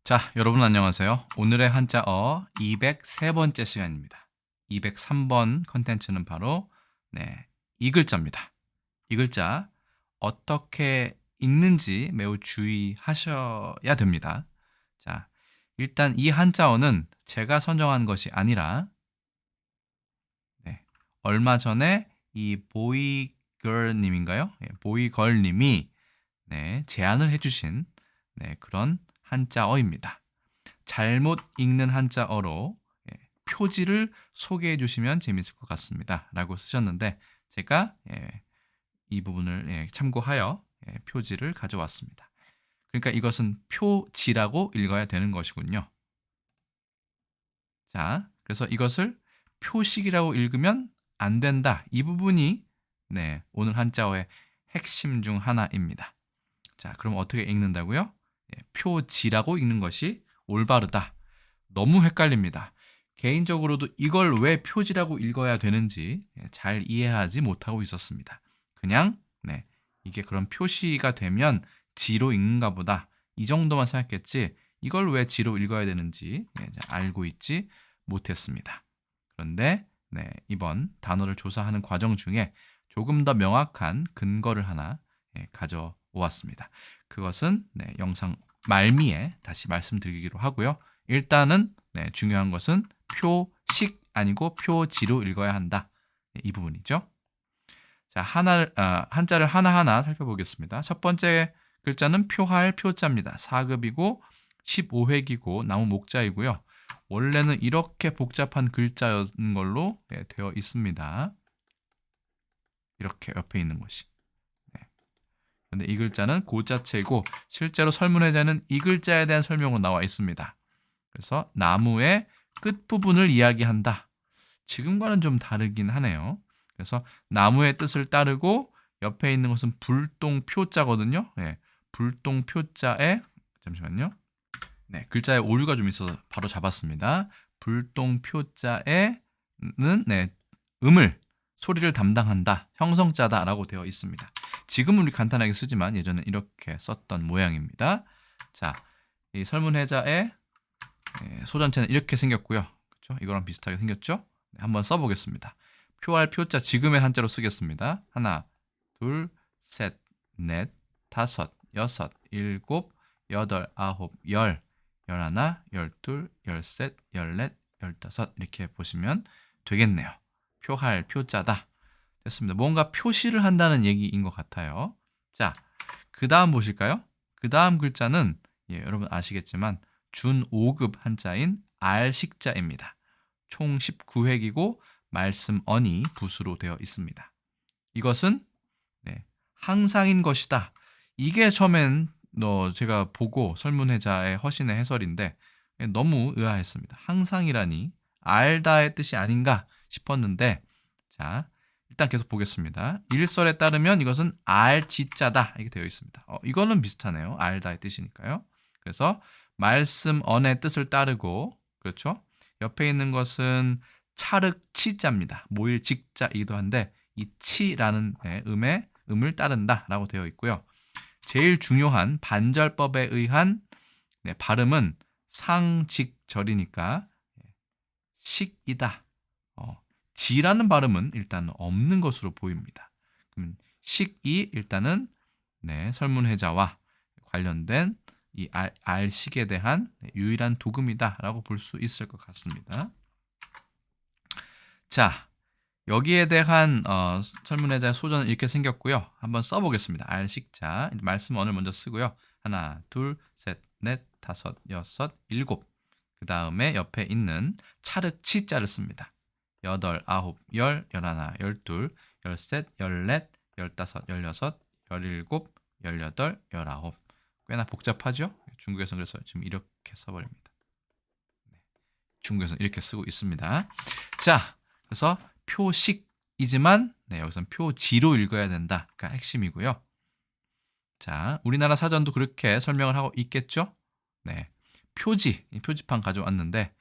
자, 여러분 안녕하세요. 오늘의 한자어 203번째 시간입니다. 203번 컨텐츠는 바로 이 글자입니다. 이 글자 어떻게 읽는지 매우 주의하셔야 됩니다. 자, 일단 이 한자어는 제가 선정한 것이 아니라 얼마 전에 이 보이걸님인가요? 보이걸님이 제안을 해주신 그런 한자어입니다. 잘못 읽는 한자어로 표지를 소개해 주시면 재밌을 것 같습니다. 라고 쓰셨는데 제가 이 부분을 참고하여 표지를 가져왔습니다. 그러니까 이것은 표지라고 읽어야 되는 것이군요. 자, 그래서 이것을 표식이라고 읽으면 안 된다. 이 부분이 오늘 한자어의 핵심 중 하나입니다. 자, 그럼 어떻게 읽는다고요? 표지라고 읽는 것이 올바르다. 너무 헷갈립니다. 개인적으로도 이걸 왜 표지라고 읽어야 되는지 잘 이해하지 못하고 있었습니다. 그냥 이게 그런 표시가 되면 지로 읽는가 보다 이 정도만 생각했지 이걸 왜 지로 읽어야 되는지 알고 있지 못했습니다. 그런데 이번 단어를 조사하는 과정 중에 조금 더 명확한 근거를 하나 가져오았습니다. 그것은 영상 말미에 다시 말씀드리기로 하고요. 일단은 중요한 것은 표식 아니고 표지로 읽어야 한다. 이 부분이죠. 자, 한자를 하나하나 살펴보겠습니다. 첫 번째 글자는 표할 표자입니다. 4급이고 15획이고 나무 목자이고요. 원래는 이렇게 복잡한 글자인 걸로 되어 있습니다. 이렇게 옆에 있는 것이. 근데 이 글자는 고자체이고 실제로 설문회자는 이 글자에 대한 설명으로 나와 있습니다. 그래서 나무의 끝부분을 이야기한다. 지금과는 좀 다르긴 하네요. 그래서 나무의 뜻을 따르고 옆에 있는 것은 불똥표자거든요. 불똥표자에 잠시만요. 글자에 오류가 좀 있어서 바로 잡았습니다. 불똥표자에는 음을 소리를 담당한다. 형성자다라고 되어 있습니다. 지금은 우리 간단하게 쓰지만 예전엔 이렇게 썼던 모양입니다. 자, 이 설문회자의 소전체는 이렇게 생겼고요. 그렇죠? 이거랑 비슷하게 생겼죠? 한번 써보겠습니다. 표할 표자 지금의 한자로 쓰겠습니다. 하나, 둘, 셋, 넷, 다섯, 여섯, 일곱, 여덟, 아홉, 열, 열하나, 열둘, 열셋, 열넷, 열다섯 이렇게 보시면 되겠네요. 표할 표자다. 됐습니다. 뭔가 표시를 한다는 얘기인 것 같아요. 자, 그 다음 보실까요? 그 다음 글자는 여러분 아시겠지만 준 5급 한자인 알식자입니다. 총 19획이고 말씀 언이 붓으로 되어 있습니다. 이것은 항상인 것이다. 이게 처음엔 제가 보고 설문회자의 허신의 해설인데 너무 의아했습니다. 항상이라니 알다의 뜻이 아닌가 싶었는데 자, 일단 계속 보겠습니다. 일설에 따르면 이것은 알지자다 이렇게 되어 있습니다. 이거는 비슷하네요. 알다의 뜻이니까요. 그래서 말씀 언의 뜻을 따르고 그렇죠. 옆에 있는 것은 차륵치자입니다. 모일 직자이기도 한데 이 치라는 음을 따른다라고 되어 있고요. 제일 중요한 반절법에 의한 발음은 상직절이니까 식이다. 지라는 발음은 일단 없는 것으로 보입니다. 그럼 식이 일단은 설문회자와 관련된 이 알식에 대한 유일한 도금이다라고 볼 수 있을 것 같습니다. 자, 여기에 대한 설문회자의 소전은 이렇게 생겼고요. 한번 써보겠습니다. 알식자 말씀 언을 먼저 쓰고요. 하나, 둘, 셋, 넷, 다섯, 여섯, 일곱. 그 다음에 옆에 있는 차륵치자를 씁니다. 여덟, 아홉, 열, 열하나, 열둘, 열셋, 열넷, 열다섯, 열여섯, 열일곱, 열여덟, 열아홉. 꽤나 복잡하죠? 중국에서는 그래서 지금 이렇게 써버립니다. 중국에서는 이렇게 쓰고 있습니다. 자, 그래서 표식이지만 여기서는 표지로 읽어야 된다가 핵심이고요. 자, 우리나라 사전도 그렇게 설명을 하고 있겠죠? 표지, 표지판 가져왔는데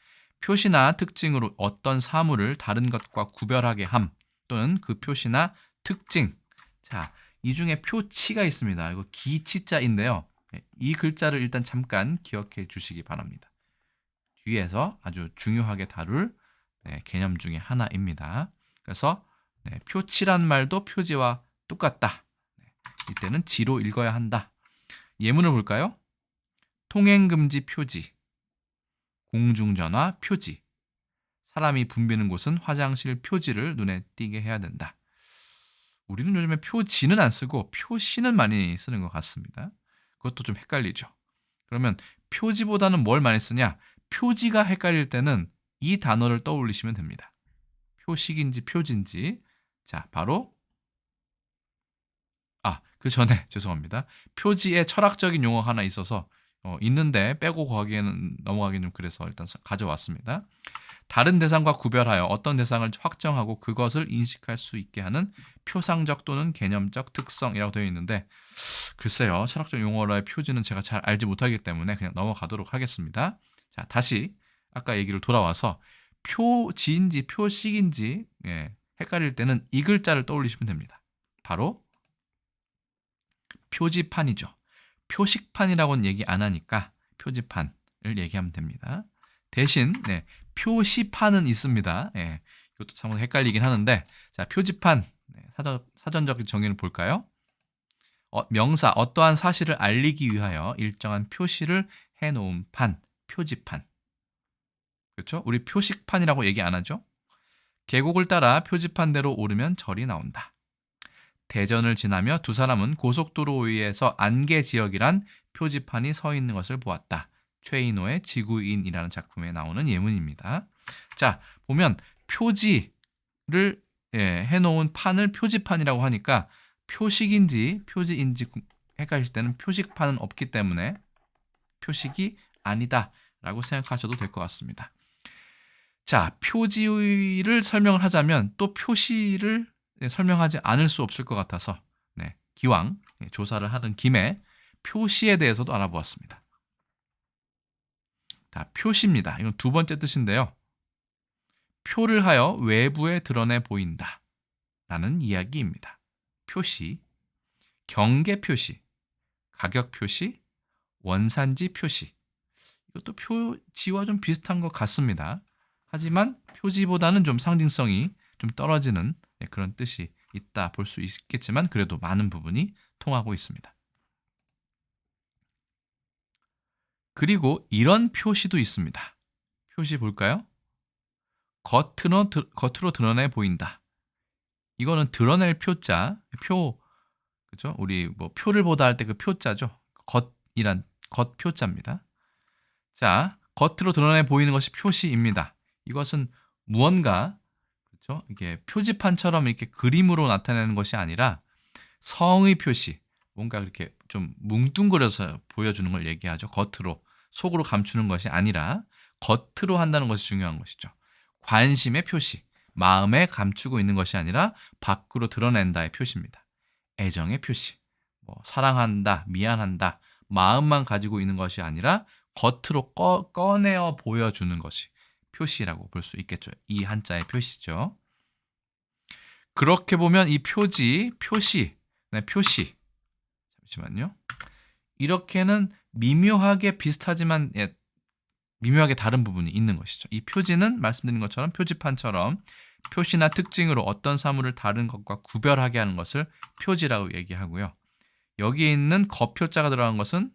표시나 특징으로 어떤 사물을 다른 것과 구별하게 함 또는 그 표시나 특징. 자, 이 중에 표치가 있습니다. 이거 기치자인데요. 이 글자를 일단 잠깐 기억해 주시기 바랍니다. 뒤에서 아주 중요하게 다룰 개념 중에 하나입니다. 그래서 표치란 말도 표지와 똑같다. 이때는 지로 읽어야 한다. 예문을 볼까요? 통행금지 표지, 공중전화 표지, 사람이 붐비는 곳은 화장실 표지를 눈에 띄게 해야 된다. 우리는 요즘에 표지는 안 쓰고 표시는 많이 쓰는 것 같습니다. 그것도 좀 헷갈리죠. 그러면 표지보다는 뭘 많이 쓰냐? 표지가 헷갈릴 때는 이 단어를 떠올리시면 됩니다. 표식인지 표지인지. 자, 바로 그 전에 죄송합니다. 표지에 철학적인 용어가 하나 있어서 있는데 빼고 가기에는 넘어가기는 좀 그래서 일단 가져왔습니다. 다른 대상과 구별하여 어떤 대상을 확정하고 그것을 인식할 수 있게 하는 표상적 또는 개념적 특성이라고 되어 있는데 글쎄요. 철학적 용어로의 표지는 제가 잘 알지 못하기 때문에 그냥 넘어가도록 하겠습니다. 자, 다시 아까 얘기를 돌아와서 표지인지 표식인지 헷갈릴 때는 이 글자를 떠올리시면 됩니다. 바로 표지판이죠. 표식판이라고는 얘기 안 하니까 표지판을 얘기하면 됩니다. 대신 표시판은 있습니다. 이것도 참 헷갈리긴 하는데 자, 표지판 사전적 정의를 볼까요? 명사 어떠한 사실을 알리기 위하여 일정한 표시를 해놓은 판, 표지판. 그렇죠? 우리 표식판이라고 얘기 안 하죠? 계곡을 따라 표지판대로 오르면 절이 나온다. 대전을 지나며 두 사람은 고속도로 위에서 안개지역이란 표지판이 서 있는 것을 보았다. 최인호의 지구인이라는 작품에 나오는 예문입니다. 자, 보면 표지를 해놓은 판을 표지판이라고 하니까 표식인지 표지인지 헷갈릴 때는 표식판은 없기 때문에 표식이 아니다라고 생각하셔도 될 것 같습니다. 자, 표지를 설명을 하자면 또 표시를 설명하지 않을 수 없을 것 같아서 기왕 조사를 하는 김에 표시에 대해서도 알아보았습니다. 자, 표시입니다. 이건 두 번째 뜻인데요. 표를 하여 외부에 드러내 보인다 라는 이야기입니다. 표시, 경계 표시, 가격 표시, 원산지 표시. 이것도 표지와 좀 비슷한 것 같습니다. 하지만 표지보다는 좀 상징성이 좀 떨어지는 그런 뜻이 있다 볼 수 있겠지만 그래도 많은 부분이 통하고 있습니다. 그리고 이런 표시도 있습니다. 표시 볼까요? 겉으로 드러내 보인다. 이거는 드러낼 표자, 그죠? 우리 표를 보다 할 때 그 표자죠. 겉이란 겉표자입니다. 자, 겉으로 드러내 보이는 것이 표시입니다. 이것은 무언가 그렇죠? 이게 표지판처럼 이렇게 그림으로 나타내는 것이 아니라 성의 표시, 뭔가 이렇게 좀 뭉뚱그려서 보여주는 걸 얘기하죠. 겉으로, 속으로 감추는 것이 아니라 겉으로 한다는 것이 중요한 것이죠. 관심의 표시, 마음에 감추고 있는 것이 아니라 밖으로 드러낸다의 표시입니다. 애정의 표시, 사랑한다, 미안한다, 마음만 가지고 있는 것이 아니라 겉으로 꺼내어 보여주는 것이 표시라고 볼 수 있겠죠. 이 한자의 표시죠. 그렇게 보면 이 표시, 잠시만요. 이렇게는 미묘하게 비슷하지만 미묘하게 다른 부분이 있는 것이죠. 이 표지는 말씀드린 것처럼 표지판처럼 표시나 특징으로 어떤 사물을 다른 것과 구별하게 하는 것을 표지라고 얘기하고요. 여기에 있는 겉표자가 들어간 것은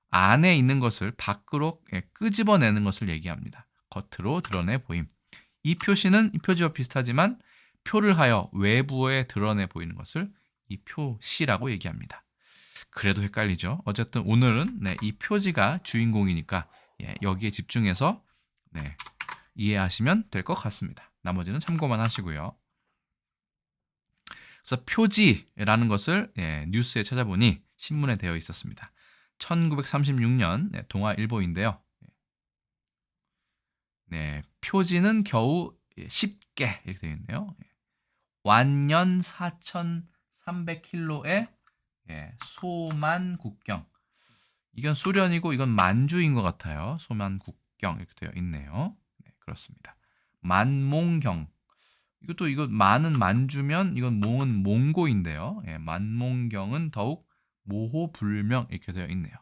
안에 있는 것을 밖으로 끄집어내는 것을 얘기합니다. 겉으로 드러내 보임. 이 표시는 이 표지와 비슷하지만 표를 하여 외부에 드러내 보이는 것을 이 표시라고 얘기합니다. 그래도 헷갈리죠. 어쨌든 오늘은 이 표지가 주인공이니까 여기에 집중해서 이해하시면 될 것 같습니다. 나머지는 참고만 하시고요. 그래서 표지라는 것을 뉴스에 찾아보니 신문에 되어 있었습니다. 1936년 동아일보인데요. 표지는 겨우 10개 이렇게 되어 있네요. 완년 4,300km의 소만국경. 이건 소련이고 이건 만주인 것 같아요. 소만국경 이렇게 되어 있네요. 그렇습니다. 만몽경. 이거 만은 만주면 이건 몽은 몽고인데요. 만몽경은 더욱 모호불명 이렇게 되어 있네요.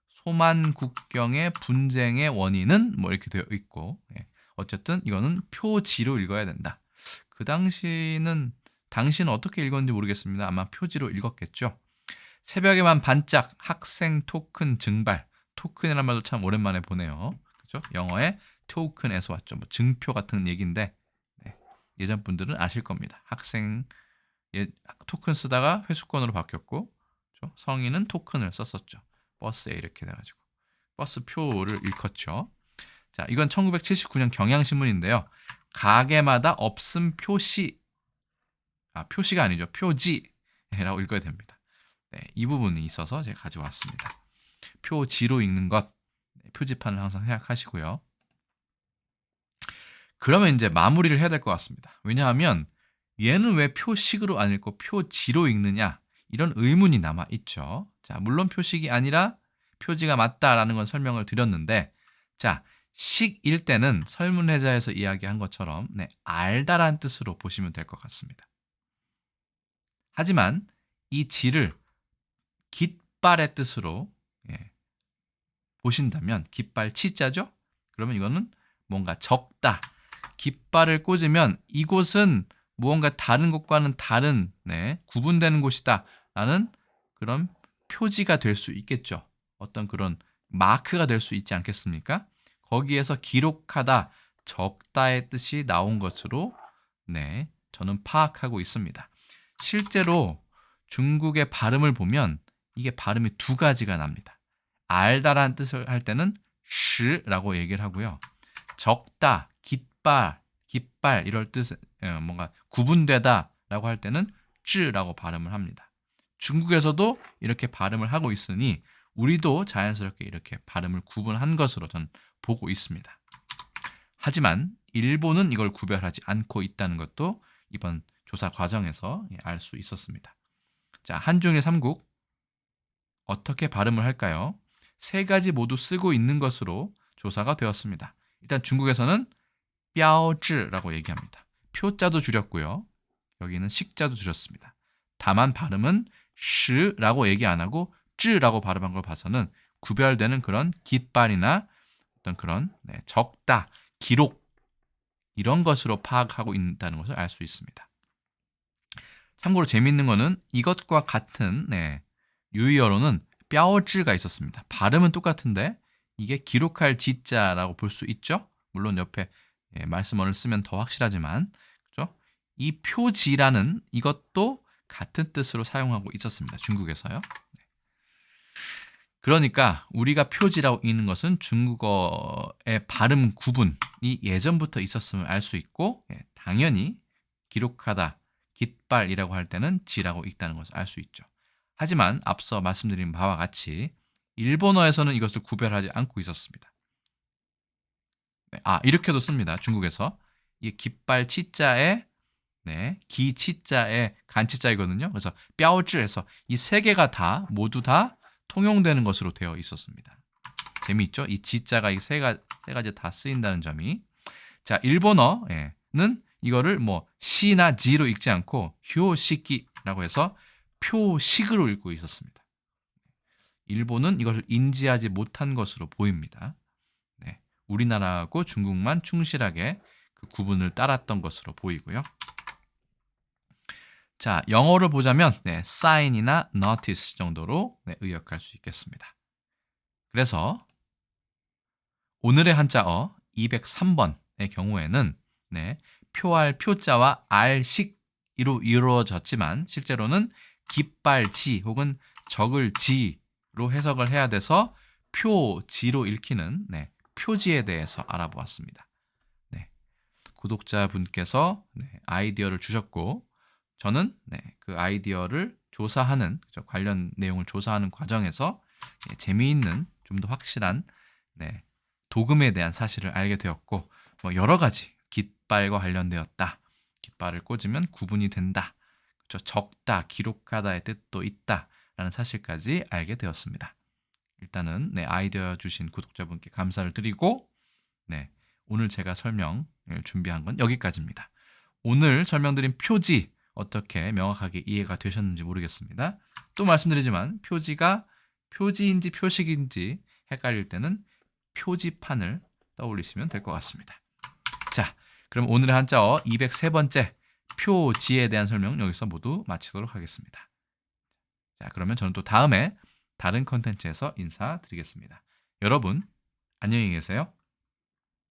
소만국경의 분쟁의 원인은 뭐 이렇게 되어 있고, 예. 어쨌든 이거는 표지로 읽어야 된다. 그 당시는 어떻게 읽었는지 모르겠습니다. 아마 표지로 읽었겠죠. 새벽에만 반짝 학생 토큰 증발. 토큰이라는 말도 참 오랜만에 보네요. 그죠? 영어의 토큰에서 왔죠. 뭐 증표 같은 얘기인데, 네. 예전 분들은 아실 겁니다. 학생 토큰 쓰다가 회수권으로 바뀌었고, 그죠? 성인은 토큰을 썼었죠. 버스에 이렇게 돼가지고 버스 표를 일컫죠. 자, 이건 1979년 경향신문인데요. 가게마다 없음 표시, 표시가 아니죠. 표지라고 읽어야 됩니다. 네, 이 부분이 있어서 제가 가져왔습니다. 표지로 읽는 것, 표지판을 항상 생각하시고요. 그러면 이제 마무리를 해야 될 것 같습니다. 왜냐하면 얘는 왜 표식으로 안 읽고 표지로 읽느냐, 이런 의문이 남아 있죠. 자, 물론 표식이 아니라 표지가 맞다라는 건 설명을 드렸는데, 자, 식일 때는 설문회자에서 이야기한 것처럼 알다란 뜻으로 보시면 될 것 같습니다. 하지만 이 지를 깃발의 뜻으로 보신다면, 깃발 치자죠? 그러면 이거는 뭔가 적다. 깃발을 꽂으면 이곳은 무언가 다른 곳과는 다른, 구분되는 곳이다 라는 그런 표지가 될 수 있겠죠. 어떤 그런 마크가 될 수 있지 않겠습니까? 거기에서 기록하다, 적다의 뜻이 나온 것으로 저는 파악하고 있습니다. 실제로 중국의 발음을 보면 이게 발음이 두 가지가 납니다. 알다라는 뜻을 할 때는 시라고 얘기를 하고요. 적다, 깃발 이럴 뜻, 뭔가 구분되다라고 할 때는 쯔라고 발음을 합니다. 중국에서도 이렇게 발음을 하고 있으니 우리도 자연스럽게 이렇게 발음을 구분한 것으로 저는 보고 있습니다. 하지만 일본은 이걸 구별하지 않고 있다는 것도 이번 조사 과정에서 알 수 있었습니다. 자, 한중일 3국 어떻게 발음을 할까요? 세 가지 모두 쓰고 있는 것으로 조사가 되었습니다. 일단 중국에서는 뼈즈라고 얘기합니다. 표자도 줄였고요. 여기는 식자도 줄였습니다. 다만 발음은 시라고 얘기 안 하고 쯔라고 발음한 걸 봐서는 구별되는 그런 깃발이나 어떤 그런 적다, 기록 이런 것으로 파악하고 있다는 것을 알 수 있습니다. 참고로 재미있는 거는 이것과 같은 유의어로는 뼈즈가 있었습니다. 발음은 똑같은데 이게 기록할 지자라고 볼 수 있죠. 물론 옆에 말씀어를 쓰면 더 확실하지만, 그렇죠? 이 표지라는 이것도 같은 뜻으로 사용하고 있었습니다. 중국에서요. 그러니까 우리가 표지라고 읽는 것은 중국어의 발음 구분이 예전부터 있었음을 알 수 있고, 당연히 기록하다, 깃발이라고 할 때는 지라고 읽다는 것을 알 수 있죠. 하지만 앞서 말씀드린 바와 같이 일본어에서는 이것을 구별하지 않고 있었습니다. 이렇게도 씁니다. 중국에서 이 깃발 치자에 기 치자에 간 치자이거든요. 그래서 뼈즈에서 이 세 개가 다 모두 다 통용되는 것으로 되어 있었습니다. 재미있죠? 이 지자가 이 세 가지 다 쓰인다는 점이. 자, 일본어는 이거를 뭐 시나 지로 읽지 않고 효시기라고 해서 표식으로 읽고 있었습니다. 일본은 이것을 인지하지 못한 것으로 보입니다. 우리나라하고 중국만 충실하게 그 구분을 따랐던 것으로 보이고요. 자, 영어를 보자면 sign이나 notice 정도로 의역할 수 있겠습니다. 그래서 오늘의 한자어 203번의 경우에는 표알 표자와 알식으로 이루어졌지만 실제로는 깃발지 혹은 적을지로 해석을 해야 돼서 표지로 읽히는 표지에 대해서 알아보았습니다. 구독자분께서 아이디어를 주셨고 저는 그 아이디어를 조사하는 관련 내용을 조사하는 과정에서 재미있는 좀 더 확실한 도금에 대한 사실을 알게 되었고 뭐 여러 가지 깃발과 관련되었다. 깃발을 꽂으면 구분이 된다. 적다, 기록하다의 뜻도 있다라는 사실까지 알게 되었습니다. 일단은 아이디어 주신 구독자분께 감사를 드리고 오늘 제가 설명을 준비한 건 여기까지입니다. 오늘 설명드린 표지 어떻게 명확하게 이해가 되셨는지 모르겠습니다. 또 말씀드리지만 표지가 표지인지 표식인지 헷갈릴 때는 표지판을 떠올리시면 될 것 같습니다. 자, 그럼 오늘의 한자어 203번째 표지에 대한 설명 여기서 모두 마치도록 하겠습니다. 자, 그러면 저는 또 다음에 다른 컨텐츠에서 인사드리겠습니다. 여러분, 안녕히 계세요.